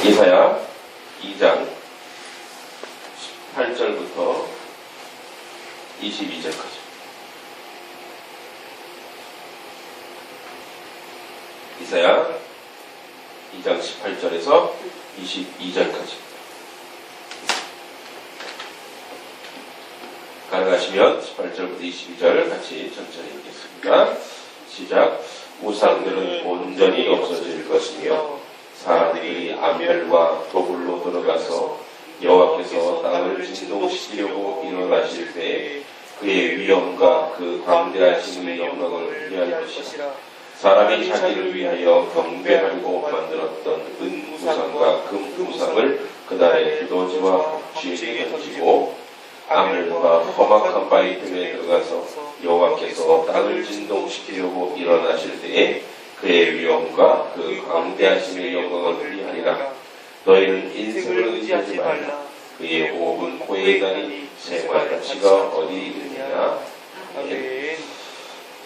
이사야 2장 18절부터 22절까지. 이사야 2장 18절에서 22절까지. 가능하시면 18절부터 22절 같이 천천히 읽겠습니다. 시작. 우상들은 온전히 없어질 것이며 사람들이 암멸과 도굴로 들어가서 여호와께서 땅을 진동시키려고 일어나실 때 그의 위엄과 그 광대하심의 영광을 위할 것이라. 사람이 자기를 위하여 경배하려고 만들었던 은우상과 금우상을 그날의 두더지와 쥐에게 던지고 암멸과 험악한 바위 틈에 들어가서 여호와께서 땅을 진동시키려고 일어나실 때에 그의 위엄과 그 광대하심의 영광을 위하리라. 너희는 인생을 의지하지 말라. 그의 호흡은 고에 다니 생활 가치가 어디 있느냐. 아멘.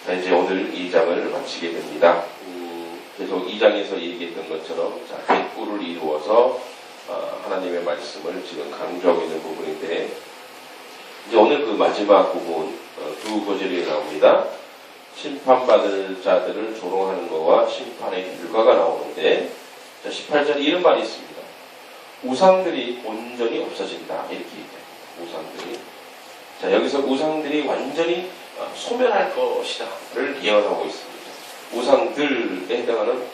자, 이제 오늘 2장을 마치게 됩니다. 계속 2장에서 얘기했던 것처럼 백구를 이루어서 하나님의 말씀을 지금 강조하고 있는 부분인데, 이제 오늘 그 마지막 부분 두 구절이 나옵니다. 심판받을 자들을 조롱하는 것과 심판의 결과가 나오는데, 자, 18절에 이런 말이 있습니다. 우상들이 온전히 없어진다. 이렇게 얘기해요. 우상들이. 자, 여기서 우상들이 완전히 소멸할 것이다. 를 예언하고 있습니다. 우상들에 해당하는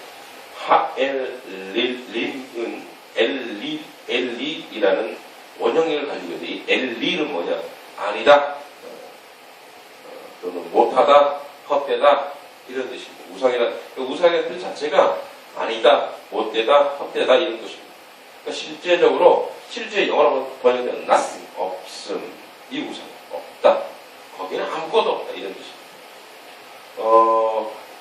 엘리이라는 원형을 가지고 있는데, 이 엘리는 뭐냐? 아니다. 또는 못하다, 헛되다, 이런 뜻입니다. 우상이라는 뜻 자체가 아니다, 못되다, 헛되다, 이런 뜻입니다. 그러니까 실제 영어로 번역되는 nothing, 없음, 이 우상, 없다. 거기는 아무것도 없다, 이런 뜻입니다.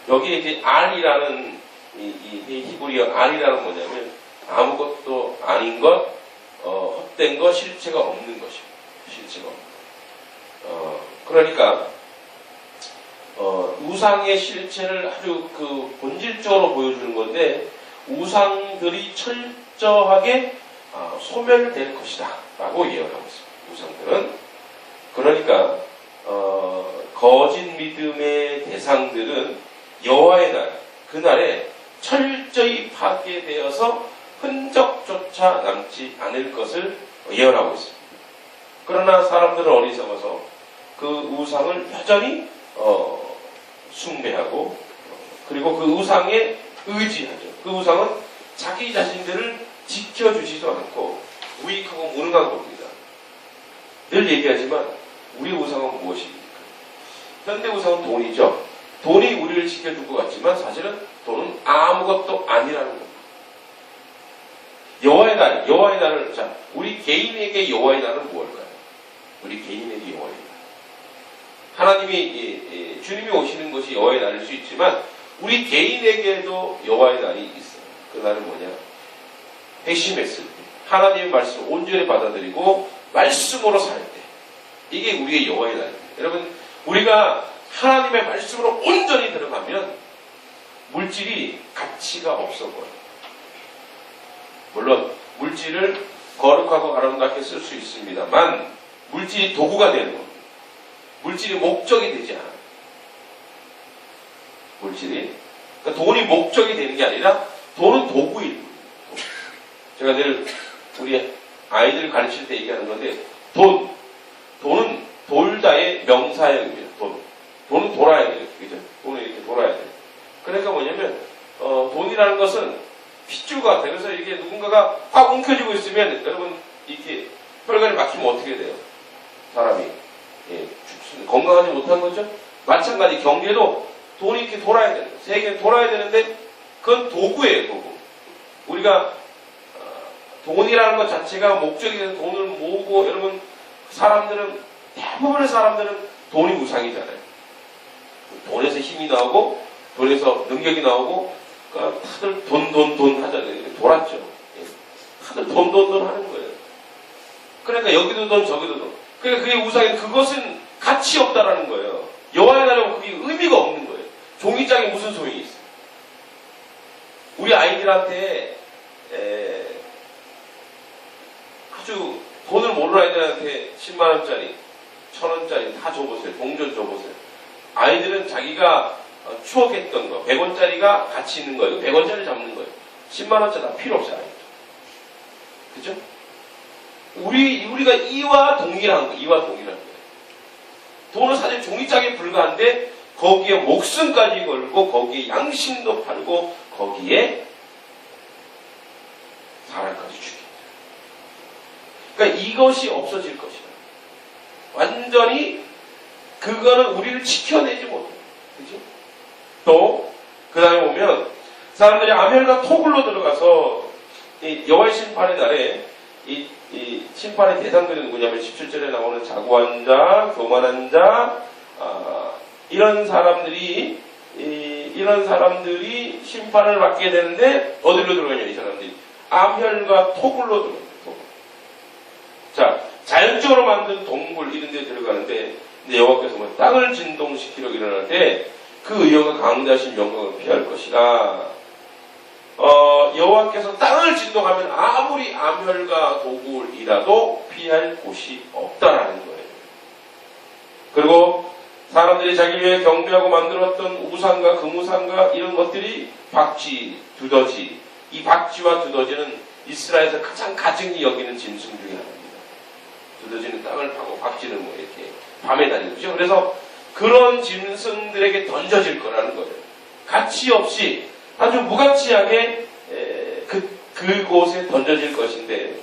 여기에 이제 R이라는, 이 히브리어 R이라는 뭐냐면, 아무것도 아닌 것, 헛된 것, 실체가 없는 것입니다. 실체가 없는 것. 그러니까, 우상의 실체를 아주 그 본질적으로 보여주는 건데, 우상들이 철저하게 소멸될 것이다 라고 예언하고 있습니다. 우상들은. 그러니까 거짓 믿음의 대상들은 여호와의 날, 그날에 철저히 파괴되어서 흔적조차 남지 않을 것을 예언하고 있습니다. 그러나 사람들은 어리석어서 그 우상을 여전히 숭배하고, 그리고 그 우상에 의지하죠. 그 우상은 자기 자신들을 지켜주지도 않고 무익하고 무능한 겁니다. 늘 얘기하지만 우리 우상은 무엇입니까? 현대 우상은 돈이죠. 돈이 우리를 지켜줄 것 같지만 사실은 돈은 아무것도 아니라는 겁니다. 여호와의 날을, 자, 우리 개인에게 여호와의 날은 무엇일까요? 우리 개인에게 여호와의 날. 하나님이, 주님이 오시는 것이 여호와의 날일 수 있지만 우리 개인에게도 여호와의 날이 있어요. 그 날은 뭐냐? 핵심했을 때 하나님의 말씀을 온전히 받아들이고 말씀으로 살 때, 이게 우리의 여호와의 날입니다. 여러분, 우리가 하나님의 말씀으로 온전히 들어가면 물질이 가치가 없어 보여요. 물론 물질을 거룩하고 아름답게 쓸 수 있습니다만 물질이 도구가 되는 겁니다. 물질이 목적이 되지 않아요. 물질이. 그러니까 돈이 목적이 되는 게 아니라 돈은 도구일 뿐이에요. 제가 늘 우리 아이들 가르칠 때 얘기하는 건데, 돈은 돌다의 명사형입니다. 돈은 돌아야 돼요. 그죠? 돈은 이렇게 돌아야 돼요. 그러니까 뭐냐면, 돈이라는 것은 핏줄 같아요. 그래서 이게 누군가가 꽉 움켜쥐고 있으면, 여러분, 이렇게 혈관이 막히면 어떻게 돼요? 사람이. 예, 건강하지 못한 거죠? 마찬가지 경제도 돈이 이렇게 돌아야 돼요. 세계는 돌아야 되는데, 그건 도구예요, 도구. 우리가, 돈이라는 것 자체가 목적이 돼서 돈을 모으고, 여러분, 대부분의 사람들은 돈이 우상이잖아요. 돈에서 힘이 나오고, 돈에서 능력이 나오고, 그러니까 다들 돈 하잖아요. 돌았죠. 다들 돈 하는 거예요. 그러니까 여기도 돈, 저기도 돈. 그러니까 그게 우상이, 그것은 가치 없다라는 거예요. 여호와의 날은 그게 의미가 없는 거예요. 종이장이 무슨 소용이 있어요? 우리 아이들한테 아주 돈을 모르는 아이들한테 10만 원짜리, 1,000원짜리 다 줘보세요. 동전 줘보세요. 아이들은 자기가 추억했던 거, 100원짜리가 가치 있는 거예요. 100원짜리 잡는 거예요. 10만 원짜리 다 필요 없어요. 아이들. 그죠? 우리가 이와 동일한 거예요. 돈은 사실 종이짝에 불과한데 거기에 목숨까지 걸고 거기에 양심도 팔고 거기에 사람까지 죽인다. 그러니까 이것이 없어질 것이다. 완전히 그거는 우리를 지켜내지 못해요. 그죠? 또 그 다음에 보면 사람들이 아멜과 토굴로 들어가서 여호와의 심판의 날에 이 심판의 대상들이 누구냐면 17절에 나오는 자고한 자, 교만한 자, 이런 사람들이 심판을 받게 되는데 어디로 들어가냐 이 사람들이 암혈과 토굴로 들어가요. 자, 자연적으로 만든 동굴 이런 데 들어가는데 근데 여호와께서 뭐 땅을 진동시키려고 일어날 때 그 의형과 강자신 영광을 피할 것이라. 여호와께서 땅을 진동하면 아무리 암혈과 도굴이라도 피할 곳이 없다라는 거예요. 그리고 사람들이 자기 위해 경배하고 만들었던 우상과 금우상과 이런 것들이 박쥐, 두더지, 이 박쥐와 두더지는 이스라엘에서 가장 가증히 여기는 짐승 중에 하나입니다. 두더지는 땅을 파고 박쥐는 뭐 이렇게 밤에 다니죠. 그래서 그런 짐승들에게 던져질 거라는 거예요. 가치 없이 아주 무가치하게 그곳에 던져질 것인데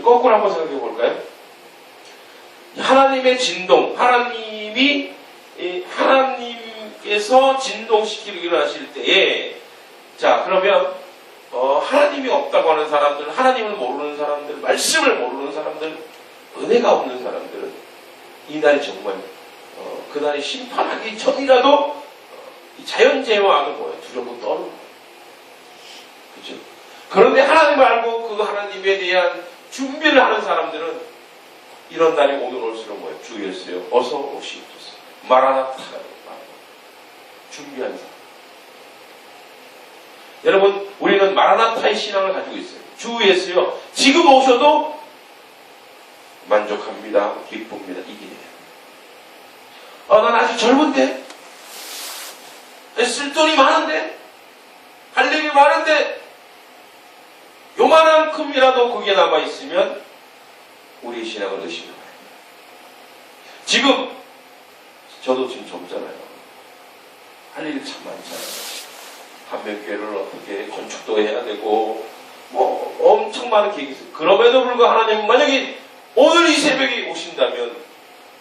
거꾸로 한번 생각해 볼까요? 하나님의 진동, 하나님께서 진동시키기로 일어나실 때에 자 그러면 하나님이 없다고 하는 사람들, 하나님을 모르는 사람들, 말씀을 모르는 사람들, 은혜가 없는 사람들은 이날이 정말 그날이 심판하기 전이라도 자연재해와는 뭐예요? 두렵고 떠는 거예요. 그죠? 그런데 하나님을 알고 그 하나님에 대한 준비를 하는 사람들은 이런 날이 오면 올수록 뭐예요? 주 예수여 어서 오시옵소서. 마라나타. 준비한 사람. 여러분 우리는 마라나타의 신앙을 가지고 있어요. 주 예수여 지금 오셔도 만족합니다. 기쁩니다. 이게 돼요. 난 아직 젊은데 쓸 돈이 많은데 할 일이 많은데 요만한큼이라도 그게 남아있으면 우리의 신앙을 의심해봐요. 지금 저도 지금 젊잖아요. 할 일이 참 많잖아요. 한명교회를 어떻게 건축도 해야 되고 뭐 엄청 많은 계획이 있어요. 그럼에도 불구하고 하나님은 만약에 오늘 이 새벽에 오신다면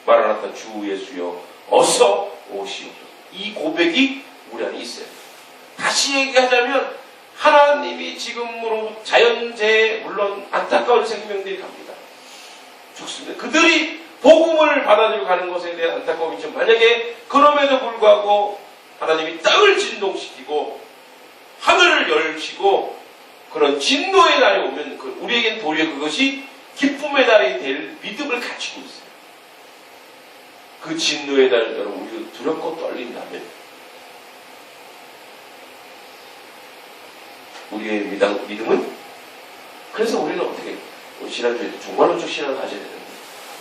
마라나타 주 예수여 어서 오시옵소서. 이 고백이 우리 안에 있어요. 다시 얘기하자면 하나님이 지금으로 자연재해 물론 안타까운 생명들이 갑니다. 죽습니다. 그들이 복음을 받아들여 가는 것에 대한 안타까움이 있지만 만약에 그럼에도 불구하고 하나님이 땅을 진동시키고 하늘을 열시고 그런 진노의 날이 오면 우리에겐 도리어 그것이 기쁨의 날이 될 믿음을 가지고 있어요. 그 진노의 날 여러분 우리가 두렵고 떨린다면 우리의 믿음은 그래서 우리는 어떻게 지난주에 종말론적 신앙을 가져야 되는데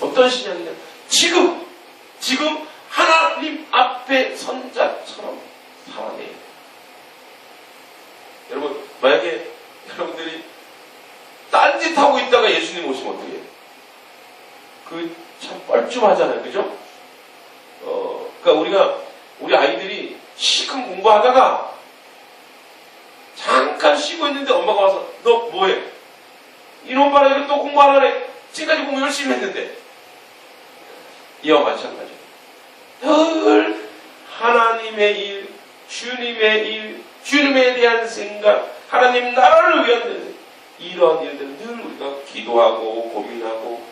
어떤 신앙이냐 지금 하나님 앞에 선 자처럼 살아내야 돼요. 여러분 만약에 여러분들이 딴짓하고 있다가 예수님 오시면 어떻게 해요? 그 참 뻘쭘하잖아요. 그죠? 그러니까 우리 아이들이 시큰 공부하다가 잠깐 쉬고 있는데 엄마가 와서 너 뭐해? 이놈 봐라 이거 또 공부 안 하네. 지금까지 공부 열심히 했는데 이와 마찬가지. 늘 하나님의 일, 주님의 일, 주님에 대한 생각, 하나님 나라를 위한 이러한 일들은 늘 우리가 기도하고 고민하고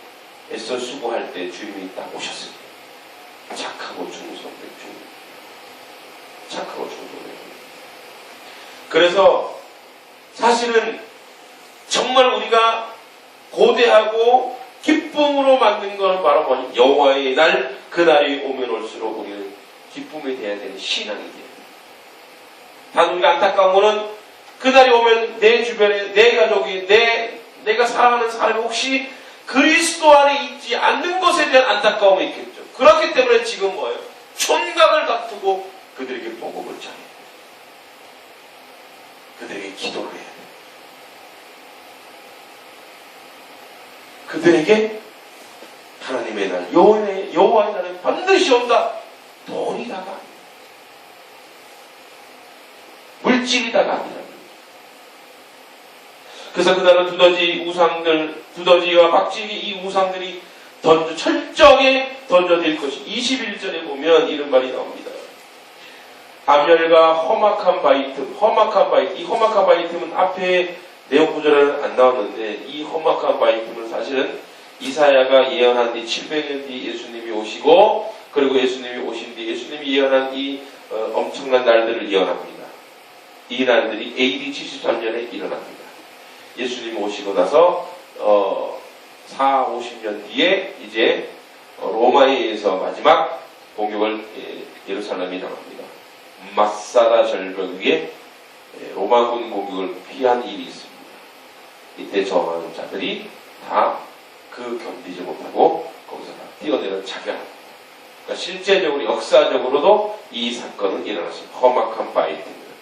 애써 수고할 때 주님이 딱 오셨습니다. 착하고 충성된 주님. 착하고 충성된 주님. 그래서 사실은 정말 우리가 고대하고 기쁨으로 만든 것은 바로 뭐냐? 여호와의 날, 그날이 오면 올수록 우리는 기쁨에 대해야 되는 신앙이 돼요. 단 우리가 안타까운 것은 그날이 오면 내 주변에 내 가족이 내가 사랑하는 사람이 혹시 그리스도 안에 있지 않는 것에 대한 안타까움이 있겠죠. 그렇기 때문에 지금 뭐예요? 촌각을 다투고 그들에게 복음을 전해요. 그들에게 기도를 해야 돼요. 그들에게 하나님의 날, 여호와의 날은 반드시 온다. 돈이 다가 아니다. 물질이 다가 아니라. 그래서 그날은 두더지와 박쥐에게 이 우상들이 철저하게 던져질 것이 21절에 보면 이런 말이 나옵니다. 암열과 험악한 바이틈, 이 험악한 바이틈은 앞에 내용 구절에는 안 나왔는데 이 험악한 바이틈은 사실은 이사야가 예언한 뒤 700년 뒤 예수님이 오시고 그리고 예수님이 오신 뒤 예수님이 예언한 이 엄청난 날들을 예언합니다. 이 날들이 AD 73년에 일어납니다. 예수님이 오시고 나서 50년 뒤에 이제 로마에 의해서 마지막 공격을 예루살렘이 당합니다. 마사다 절벽 위에 로마군 공격을 피한 일이 있습니다. 이때 저항하는 자들이 다 그 견디지 못하고 거기서 다 뛰어내려 자결합니다. 그러니까 실제적으로 역사적으로도 이 사건은 일어났습니다. 험악한 바이트입니다.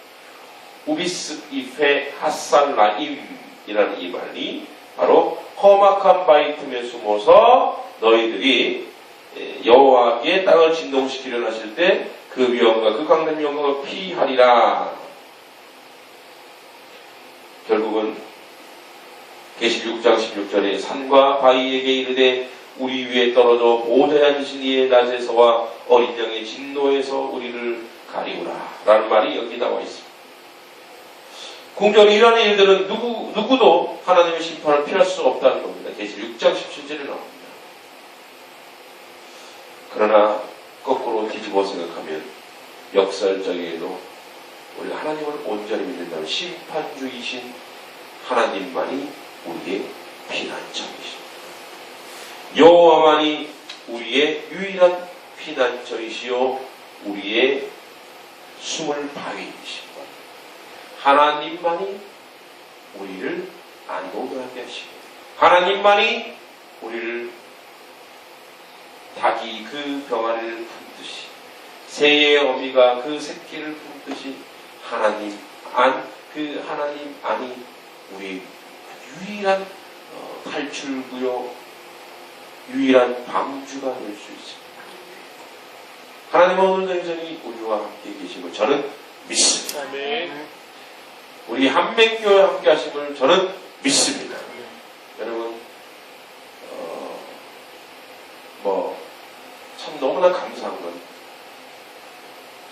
우비스 이페 하살라임이라는 이 말이 바로 험악한 바위 틈에 숨어서 너희들이 여호와의 땅을 진동시키려 하실 때 그 위험과 그 강된 위험을 피하리라. 결국은 계시록 6장 16절에 산과 바위에게 이르되 우리 위에 떨어져 보호자의 앉으신 이의 낮에서와 어린 양의 진노에서 우리를 가리우라 라는 말이 여기 나와 있습니다. 공적으로 이러한 일들은 누구도 하나님의 심판을 피할 수 없다는 겁니다. 계시록 6장 17절에 나옵니다. 그러나 거꾸로 뒤집어 생각하면 역설적에도 우리 하나님을 온전히 믿는다면 심판주이신 하나님만이 우리의 피난처이십니다. 여호와만이 우리의 유일한 피난처이시요 우리의 숨을 바위이십니다. 하나님만이 우리를 안동하게 하시고 하나님만이 우리를 닭이 그 병아리를 품듯이 새의 어미가 그 새끼를 품듯이 하나님 안이 우리 유일한 탈출구요 유일한 방주가 될 수 있습니다. 하나님은 오늘도 여전히 우리와 함께 계시고 저는 믿습니다. 우리 한백교회 함께 하심을 저는 믿습니다. 여러분 참 너무나 감사한 건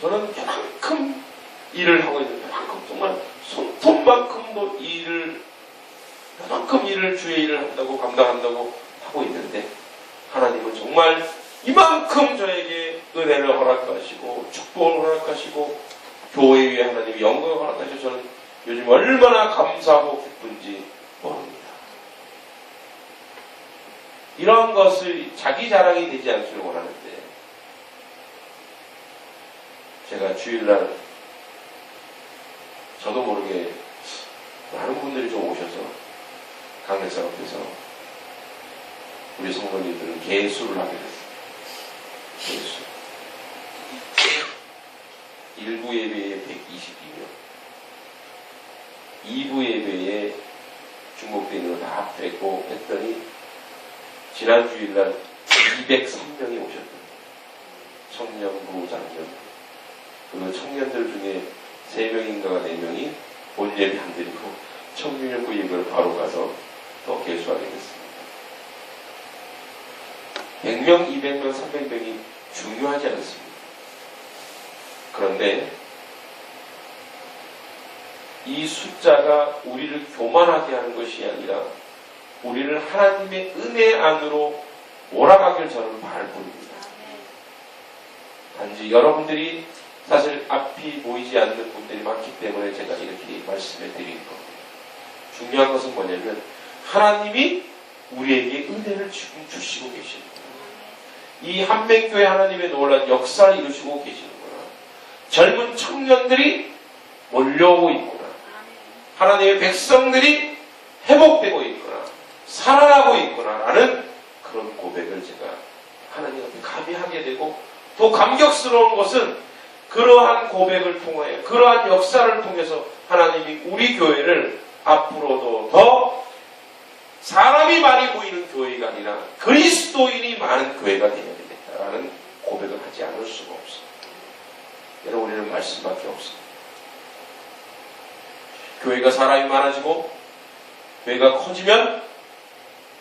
저는 그만큼 일을 하고 있는데 그만큼 정말 손톱만큼도 그만큼 일을 주의 일을 한다고 감당한다고 하고 있는데 하나님은 정말 이만큼 저에게 은혜를 허락하시고 축복을 허락하시고 교회 위에 하나님이 영광을 허락하셔서 저는 요즘 얼마나 감사하고 기쁜지 모릅니다. 이런 것을 자기 자랑이 되지 않기를 원하는데 제가 주일날 저도 모르게 많은 분들이 좀 오셔서 강대상 앞에서 우리 성도님들은 개수를 하게 됐어요. 개수. 1부 예배에 122명, 2부 예배에 중복되어 있는 거 다 빼고 했더니 지난 주일날 203명이 오셨거든요. 청년부, 장년. 그 청년들 중에 3명인가가 4명이 본 예배 안 드리고 청년부 예배를 바로 가서 또 개수하게 됐습니다. 100명, 200명, 300명이 중요하지 않습니다. 그런데 이 숫자가 우리를 교만하게 하는 것이 아니라 우리를 하나님의 은혜 안으로 몰아가길 저는 바랄 뿐입니다. 단지 여러분들이 사실 앞이 보이지 않는 분들이 많기 때문에 제가 이렇게 말씀을 드리는 겁니다. 중요한 것은 뭐냐면 하나님이 우리에게 은혜를 지금 주시고 계십니다. 이 한백교회 하나님의 놀라운 역사를 이루시고 계시는구나. 젊은 청년들이 몰려오고 있구나. 하나님의 백성들이 회복되고 있구나. 살아나고 있구나라는 그런 고백을 제가 하나님 앞에 감히 하게 되고, 또 감격스러운 것은 그러한 고백을 통하여, 그러한 역사를 통해서 하나님이 우리 교회를 앞으로도 더 사람이 많이 모이는 교회가 아니라 그리스도인이 많은 교회가 되어야 되겠다라는 고백을 하지 않을 수가 없습니다. 여러분, 우리는 말씀밖에 없습니다. 교회가 사람이 많아지고 교회가 커지면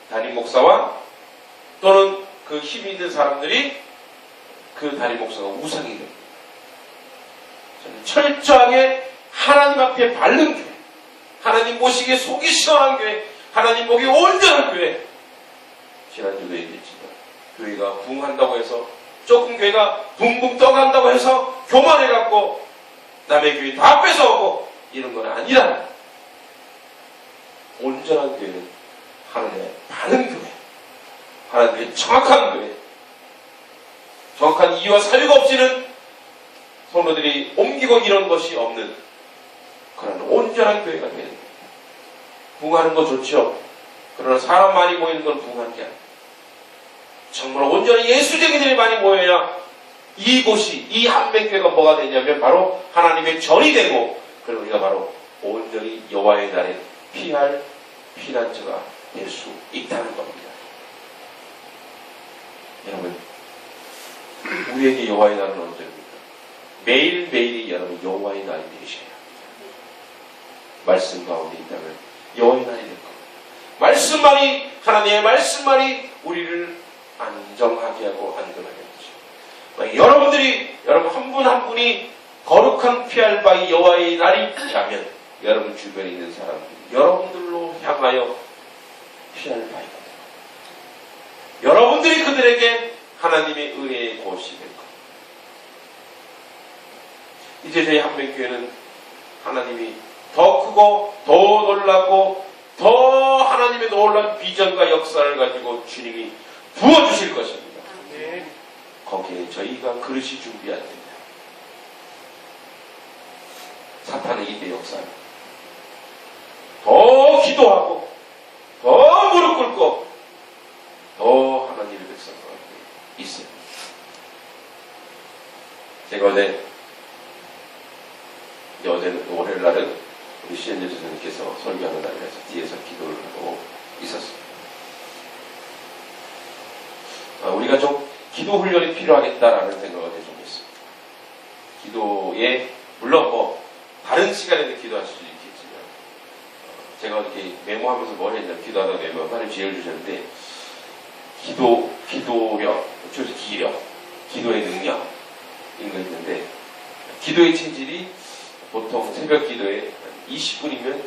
담임 목사와 또는 그 힘이 있는 사람들이 그 담임 목사가 우상이 됩니다. 저는 철저하게 하나님 앞에 바른 교회, 하나님 보시기에 속이 시원한 교회, 하나님 보기에 온전한 교회. 지난주도 얘기했지만 교회가 붕한다고 해서, 조금 교회가 붕붕 떠간다고 해서 교만해갖고 남의 교회 다 뺏어오고 이런 건 아니라, 온전한 교회는 하나님의 바른 교회, 하나님의 정확한 교회, 정확한 이유와 사유가 없이는 성도들이 옮기고 이런 것이 없는 그런 온전한 교회가 되는 거예요. 붕하는 거 좋죠. 그러나 사람 많이 모이는 건 붕한 게 아니에요. 정말 온전히 예수쟁이들이 많이 모여야 이곳이, 이 한백교회가 뭐가 되냐면 바로 하나님의 전이 되고, 그리고 우리가 바로 온전히 여호와의 날에 피할 피난처가 될 수 있다는 겁니다. 여러분, 우리에게 여호와의 날은 언제입니까? 매일매일이 여러분 여호와의 날이 되셔야 합니다. 말씀 가운데 있다면 여호와의 날이 될 겁니다. 말씀만이, 하나님의 말씀만이 우리를 안정하게 하고 안전하게 하죠. 여러분 한 분 한 분이 거룩한 피할 바의 여호와의 날이 있다면 여러분 주변에 있는 사람들이 여러분들로 향하여 피할 바이거든요. 여러분들이 그들에게 하나님의 은혜의 곳이 될 겁니다. 이제 저희 한백교회는 하나님이 더 크고 더 놀랍고 더 하나님의 놀라운 비전과 역사를 가지고 주님이 부어주실 것입니다. 거기에 저희가 그릇이 준비 안 됩니다. 사탄의 이때 역사는 더 기도하고 더 무릎 꿇고 더 하나님의 백성과 있습니다. 제가 월요일 날은 우리 시현재 선생님께서 설교하는 날이라서 뒤에서 기도를 하고 있었습니다. 우리가 좀 기도 훈련이 필요하겠다라는 생각을 좀 했습니다. 기도에, 물론 다른 시간에도 기도하실 수 있겠지만, 제가 이렇게 메모하면서 뭘 했냐면, 기도하다 메모, 하나님 지혜를 주셨는데, 기도력, 기력, 기도의 능력, 이런 거 있는데, 기도의 체질이 보통 새벽 기도에 20분이면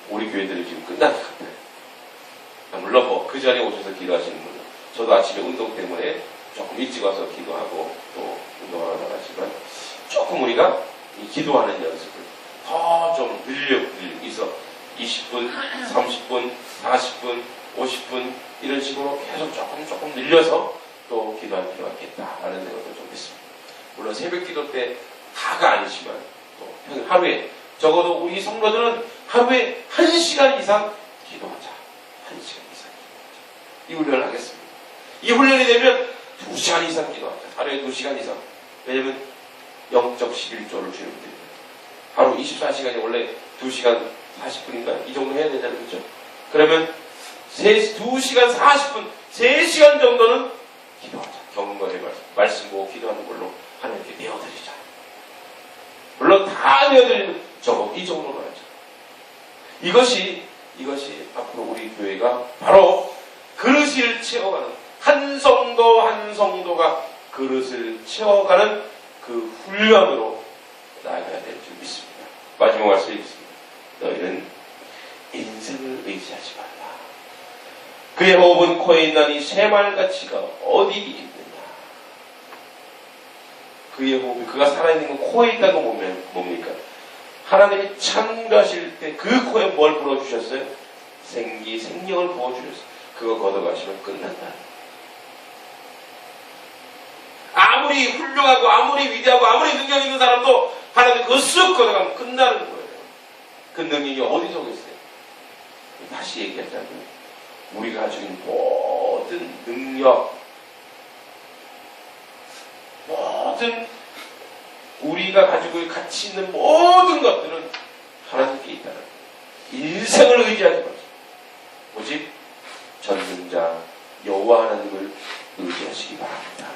우리 교회들이 지금 끝날 것 같아요. 물론 그 전에 오셔서 기도하시는 분은, 저도 아침에 운동 때문에 조금 일찍 와서 기도하고 또 운동하러 나가지만, 조금 우리가 이 기도하는 연습을 더 좀 늘려서 20분, 30분, 40분, 50분 이런 식으로 계속 조금 늘려서 또 기도할 필요가 있겠다라는 생각도 좀 했습니다. 물론 새벽 기도 때 다가 아니지만 또 하루에, 적어도 우리 성도들은 하루에 1시간 이상 기도하자. 1시간 이상 기도하자. 이 훈련을 하겠습니다. 이 훈련이 되면 2시간 이상 기도하자. 하루에 2시간 이상. 왜냐면 영적 11조를 주는 분들입니다. 하루 24시간이 원래 2시간 40분인가? 이 정도 해야 되잖아요. 그죠? 그러면 2시간 40분, 3시간 정도는 기도하자. 경건의 말씀 보고 기도하는 걸로 하나님께 내어드리자. 물론 다 내어드리는 저거, 이 정도로 하자. 이것이 앞으로 우리 교회가 바로 그릇을 채워가는, 한 성도 한 성도가 그릇을 채워가는 그 훈련으로 나아가야 될 줄 믿습니다. 마지막 말씀 읽겠습니다. 너희는 인생을 의지하지 말라. 그의 호흡은 코에 있나니 새말가치가 어디 있느냐. 그의 호흡이, 그가 살아있는 건 코에 있다는 건 뭡니까? 하나님이 창조하실 때 그 코에 뭘 불어주셨어요? 생명을 부어주셨어요. 그거 걷어가시면 끝난다. 아무리 훌륭하고 아무리 위대하고 아무리 능력 있는 사람도 하나님 그거 쓱 걷어가면 끝나는 거예요. 그 능력이 어디서 오겠어요? 다시 얘기하자면 우리가 가진 모든 능력, 모든 우리가 가지고 가치 있는 모든 것들은 하나님께 있다는 거예요. 인생을 의지하지 마세요. 오직 전능자 여호와 하나님을 의지하시기 바랍니다.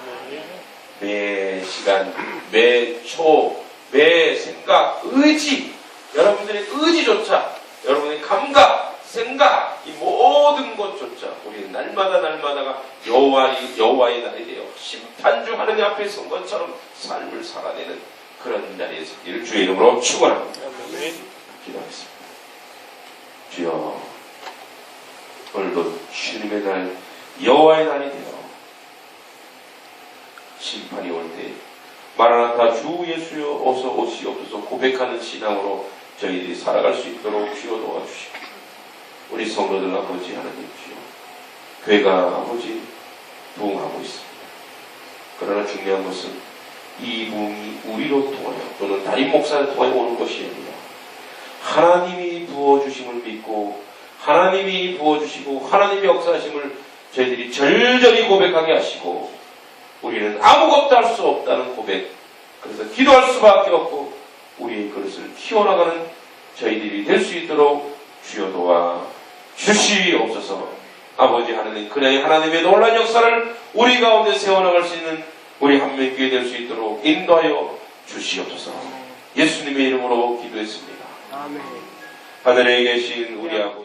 매 시간, 매 초, 매 생각, 의지, 여러분들의 의지조차, 여러분의 감각, 생각, 이 모든 것조차 우리는 날마다가 여호와의 날이 되어 심판주 하느님 앞에 선 것처럼 삶을 살아내는 그런 날에 서기를 주의 이름으로 축원합니다. 기도하겠습니다. 주여, 오늘도 주님의 날, 여호와의 날이 되어 심판이 올 때 마라나타 주 예수여 어서 오시옵소서 고백하는 신앙으로 저희들이 살아갈 수 있도록 주여 도와주시고, 우리 성도들 아버지 하나님 주여, 교회가 아버지 부흥하고 있습니다. 그러나 중요한 것은 이 부흥이 우리로 통하여 또는 담임 목사를 통하여 오는 것이 아니라 하나님이 부어주심을 믿고 하나님이 부어주시고 하나님의 역사하심을 저희들이 절절히 고백하게 하시고, 우리는 아무것도 할 수 없다는 고백, 그래서 기도할 수밖에 없고 우리의 그릇을 키워나가는 저희들이 될 수 있도록 주여 도와 주시옵소서. 아버지 하나님, 그래 하나님의 놀라운 역사를 우리 가운데 세워나갈 수 있는 우리 한명교회 될 수 있도록 인도하여 주시옵소서. 예수님의 이름으로 기도했습니다. 아멘. 하늘에 계신 우리 아버지,